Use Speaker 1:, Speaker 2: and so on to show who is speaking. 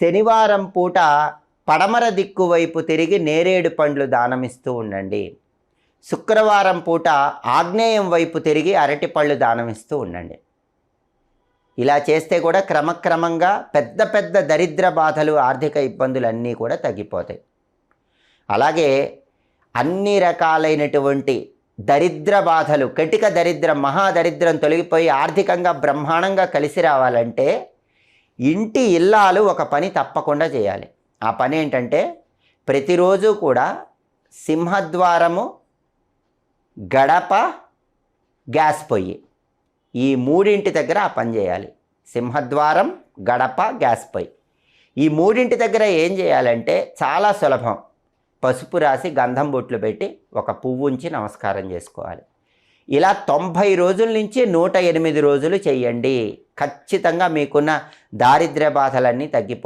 Speaker 1: శనివారం పూట పడమర దిక్కు వైపు తిరిగి నేరేడు పండ్లు దానమిస్తూ ఉండండి. శుక్రవారం పూట ఆగ్నేయం వైపు తిరిగి అరటిపళ్ళు దానమిస్తూ ఉండండి. ఇలా చేస్తే కూడా క్రమక్రమంగా పెద్ద పెద్ద దరిద్ర బాధలు, ఆర్థిక ఇబ్బందులు అన్నీ కూడా తగ్గిపోతాయి. అలాగే అన్ని రకాలైనటువంటి దరిద్ర బాధలు, కటిక దరిద్రం, మహాదరిద్రం తొలగిపోయి ఆర్థికంగా బ్రహ్మాండంగా కలిసి రావాలంటే ఇంటి ఇల్లాలు ఒక పని తప్పకుండా చేయాలి. ఆ పని ఏంటంటే ప్రతిరోజు కూడా సింహద్వారము, గడప, గ్యాస్ పొయ్యి, ఈ మూడింటి దగ్గర ఆ పని చేయాలి. సింహద్వారం, గడప, గ్యాస్ పొయ్యి, ఈ మూడింటి దగ్గర ఏం చేయాలంటే చాలా సులభం. పసుపు రాసి గంధం బొట్లు పెట్టి ఒక పువ్వు ఉంచి నమస్కారం చేసుకోవాలి. ఇలా 90 రోజుల నుంచి 108 రోజులు చేయండి. ఖచ్చితంగా మీకున్న దారిద్ర్య బాధలన్నీ తగ్గిపోతాయి.